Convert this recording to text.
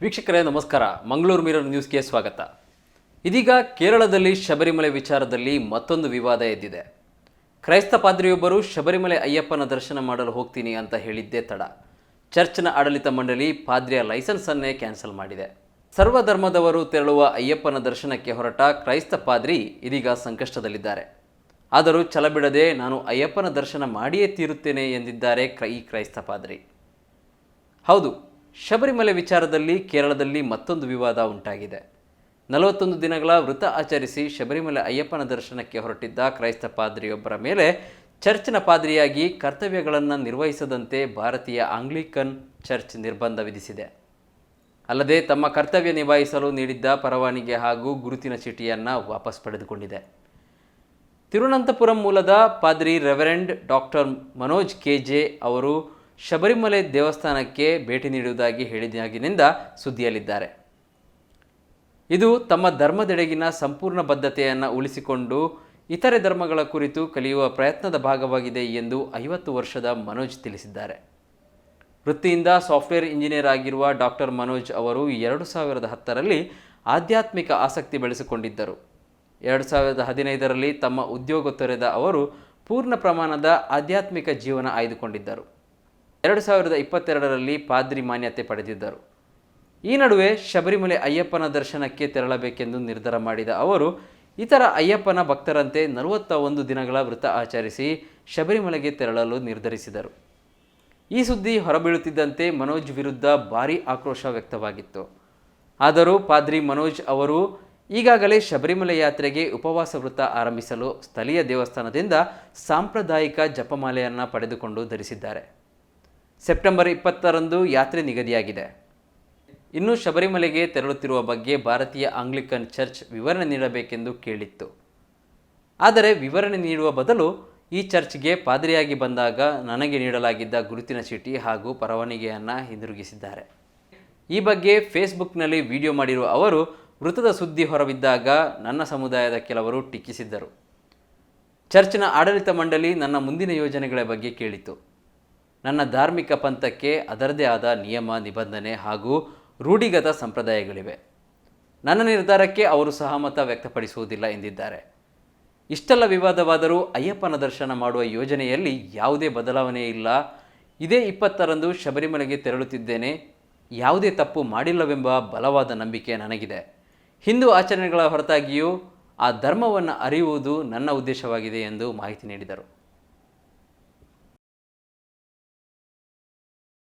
ವೀಕ್ಷಕರೇ ನಮಸ್ಕಾರ. ಮಂಗಳೂರು ಮಿರರ್ ನ್ಯೂಸ್ಗೆ ಸ್ವಾಗತ. ಇದೀಗ ಕೇರಳದಲ್ಲಿ ಶಬರಿಮಲೆ ವಿಚಾರದಲ್ಲಿ ಮತ್ತೊಂದು ವಿವಾದ ಎದ್ದಿದೆ. ಕ್ರೈಸ್ತ ಪಾದ್ರಿಯೊಬ್ಬರು ಶಬರಿಮಲೆ ಅಯ್ಯಪ್ಪನ ದರ್ಶನ ಮಾಡಲು ಹೋಗ್ತೀನಿ ಅಂತ ಹೇಳಿದ್ದೇ ತಡ ಚರ್ಚ್ನ ಆಡಳಿತ ಮಂಡಳಿ ಪಾದ್ರಿಯ ಲೈಸೆನ್ಸನ್ನೇ ಕ್ಯಾನ್ಸಲ್ ಮಾಡಿದೆ. ಸರ್ವಧರ್ಮದವರು ತೆರಳುವ ಅಯ್ಯಪ್ಪನ ದರ್ಶನಕ್ಕೆ ಹೊರಟ ಕ್ರೈಸ್ತ ಪಾದ್ರಿ ಇದೀಗ ಸಂಕಷ್ಟದಲ್ಲಿದ್ದಾರೆ. ಆದರೂ ಛಲಬಿಡದೆ ನಾನು ಅಯ್ಯಪ್ಪನ ದರ್ಶನ ಮಾಡಿಯೇ ತೀರುತ್ತೇನೆ ಎಂದಿದ್ದಾರೆ ಈ ಕ್ರೈಸ್ತ ಪಾದ್ರಿ. ಹೌದು, ಶಬರಿಮಲೆ ವಿಚಾರದಲ್ಲಿ ಕೇರಳದಲ್ಲಿ ಮತ್ತೊಂದು ವಿವಾದ ಉಂಟಾಗಿದೆ. 41 ದಿನಗಳ ವೃತ ಆಚರಿಸಿ ಶಬರಿಮಲೆ ಅಯ್ಯಪ್ಪನ ದರ್ಶನಕ್ಕೆ ಹೊರಟಿದ್ದ ಕ್ರೈಸ್ತ ಪಾದ್ರಿಯೊಬ್ಬರ ಮೇಲೆ ಚರ್ಚ್ನ ಪಾದ್ರಿಯಾಗಿ ಕರ್ತವ್ಯಗಳನ್ನು ನಿರ್ವಹಿಸದಂತೆ ಭಾರತೀಯ ಆಂಗ್ಲಿಕನ್ ಚರ್ಚ್ ನಿರ್ಬಂಧ ವಿಧಿಸಿದೆ. ಅಲ್ಲದೆ ತಮ್ಮ ಕರ್ತವ್ಯ ನಿಭಾಯಿಸಲು ನೀಡಿದ್ದ ಪರವಾನಗಿ ಹಾಗೂ ಗುರುತಿನ ಚೀಟಿಯನ್ನು ವಾಪಸ್ ಪಡೆದುಕೊಂಡಿದೆ. ತಿರುವನಂತಪುರಂ ಮೂಲದ ಪಾದ್ರಿ ರೆವರೆಂಡ್ ಡಾಕ್ಟರ್ ಮನೋಜ್ ಕೆಜೆ ಅವರು ಶಬರಿಮಲೆ ದೇವಸ್ಥಾನಕ್ಕೆ ಭೇಟಿ ನೀಡುವುದಾಗಿ ಹೇಳಿದಾಗಿನಿಂದ ಸುದ್ದಿಯಲ್ಲಿದ್ದಾರೆ. ಇದು ತಮ್ಮ ಧರ್ಮದೆಡೆಗಿನ ಸಂಪೂರ್ಣ ಬದ್ಧತೆಯನ್ನು ಉಳಿಸಿಕೊಂಡು ಇತರೆ ಧರ್ಮಗಳ ಕುರಿತು ಕಲಿಯುವ ಪ್ರಯತ್ನದ ಭಾಗವಾಗಿದೆ ಎಂದು 50 ವರ್ಷದ ಮನೋಜ್ ತಿಳಿಸಿದ್ದಾರೆ. ವೃತ್ತಿಯಿಂದ ಸಾಫ್ಟ್ವೇರ್ ಇಂಜಿನಿಯರ್ ಆಗಿರುವ ಡಾಕ್ಟರ್ ಮನೋಜ್ ಅವರು 2010ರಲ್ಲಿ ಆಧ್ಯಾತ್ಮಿಕ ಆಸಕ್ತಿ ಬೆಳೆಸಿಕೊಂಡಿದ್ದರು. 2015ರಲ್ಲಿ ತಮ್ಮ ಉದ್ಯೋಗ ತೊರೆದ ಅವರು ಪೂರ್ಣ ಪ್ರಮಾಣದ ಆಧ್ಯಾತ್ಮಿಕ ಜೀವನ ಆಯ್ದುಕೊಂಡಿದ್ದರು. 2022ರಲ್ಲಿ ಪಾದ್ರಿ ಮಾನ್ಯತೆ ಪಡೆದಿದ್ದರು. ಈ ನಡುವೆ ಶಬರಿಮಲೆ ಅಯ್ಯಪ್ಪನ ದರ್ಶನಕ್ಕೆ ತೆರಳಬೇಕೆಂದು ನಿರ್ಧಾರ ಮಾಡಿದ ಅವರು ಇತರ ಅಯ್ಯಪ್ಪನ ಭಕ್ತರಂತೆ 41 ದಿನಗಳ ವೃತ ಆಚರಿಸಿ ಶಬರಿಮಲೆಗೆ ತೆರಳಲು ನಿರ್ಧರಿಸಿದರು. ಈ ಸುದ್ದಿ ಹೊರಬೀಳುತ್ತಿದ್ದಂತೆ ಮನೋಜ್ ವಿರುದ್ಧ ಭಾರೀ ಆಕ್ರೋಶ ವ್ಯಕ್ತವಾಗಿತ್ತು. ಆದರೂ ಪಾದ್ರಿ ಮನೋಜ್ ಅವರು ಈಗಾಗಲೇ ಶಬರಿಮಲೆ ಯಾತ್ರೆಗೆ ಉಪವಾಸ ವೃತ ಆರಂಭಿಸಲು ಸ್ಥಳೀಯ ದೇವಸ್ಥಾನದಿಂದ ಸಾಂಪ್ರದಾಯಿಕ ಜಪಮಾಲೆಯನ್ನು ಪಡೆದುಕೊಂಡು ಧರಿಸಿದ್ದಾರೆ. ಸೆಪ್ಟೆಂಬರ್ 20ರಂದು ಯಾತ್ರೆ ನಿಗದಿಯಾಗಿದೆ. ಇನ್ನು ಶಬರಿಮಲೆಗೆ ತೆರಳುತ್ತಿರುವ ಬಗ್ಗೆ ಭಾರತೀಯ ಆಂಗ್ಲಿಕನ್ ಚರ್ಚ್ ವಿವರಣೆ ನೀಡಬೇಕೆಂದು ಕೇಳಿತ್ತು. ಆದರೆ ವಿವರಣೆ ನೀಡುವ ಬದಲು ಈ ಚರ್ಚ್ಗೆ ಪಾದ್ರಿಯಾಗಿ ಬಂದಾಗ ನನಗೆ ನೀಡಲಾಗಿದ್ದ ಗುರುತಿನ ಚೀಟಿ ಹಾಗೂ ಪರವಾನಗಿಯನ್ನು ಹಿಂದಿರುಗಿಸಿದ್ದಾರೆ. ಈ ಬಗ್ಗೆ ಫೇಸ್ಬುಕ್ನಲ್ಲಿ ವಿಡಿಯೋ ಮಾಡಿರುವ ಅವರು ವೃತದ ಸುದ್ದಿ ಹೊರಬಿದ್ದಾಗ ನನ್ನ ಸಮುದಾಯದ ಕೆಲವರು ಟೀಕಿಸಿದ್ದರು. ಚರ್ಚ್ನ ಆಡಳಿತ ಮಂಡಳಿ ನನ್ನ ಮುಂದಿನ ಯೋಜನೆಗಳ ಬಗ್ಗೆ ಕೇಳಿತು. ನನ್ನ ಧಾರ್ಮಿಕ ಪಂಥಕ್ಕೆ ಅದರದೇ ಆದ ನಿಯಮ ನಿಬಂಧನೆ ಹಾಗೂ ರೂಢಿಗತ ಸಂಪ್ರದಾಯಗಳಿವೆ. ನನ್ನ ನಿರ್ಧಾರಕ್ಕೆ ಅವರು ಸಹಮತ ವ್ಯಕ್ತಪಡಿಸುವುದಿಲ್ಲ ಎಂದಿದ್ದಾರೆ. ಇಷ್ಟೆಲ್ಲ ವಿವಾದವಾದರೂ ಅಯ್ಯಪ್ಪನ ದರ್ಶನ ಮಾಡುವ ಯೋಜನೆಯಲ್ಲಿ ಯಾವುದೇ ಬದಲಾವಣೆ ಇಲ್ಲ. ಇದೇ 20ರಂದು ಶಬರಿಮಲೆಗೆ ತೆರಳುತ್ತಿದ್ದೇನೆ. ಯಾವುದೇ ತಪ್ಪು ಮಾಡಿಲ್ಲವೆಂಬ ಬಲವಾದ ನಂಬಿಕೆ ನನಗಿದೆ. ಹಿಂದೂ ಆಚರಣೆಗಳ ಹೊರತಾಗಿಯೂ ಆ ಧರ್ಮವನ್ನು ಅರಿಯುವುದು ನನ್ನ ಉದ್ದೇಶವಾಗಿದೆ ಎಂದು ಮಾಹಿತಿ ನೀಡಿದರು.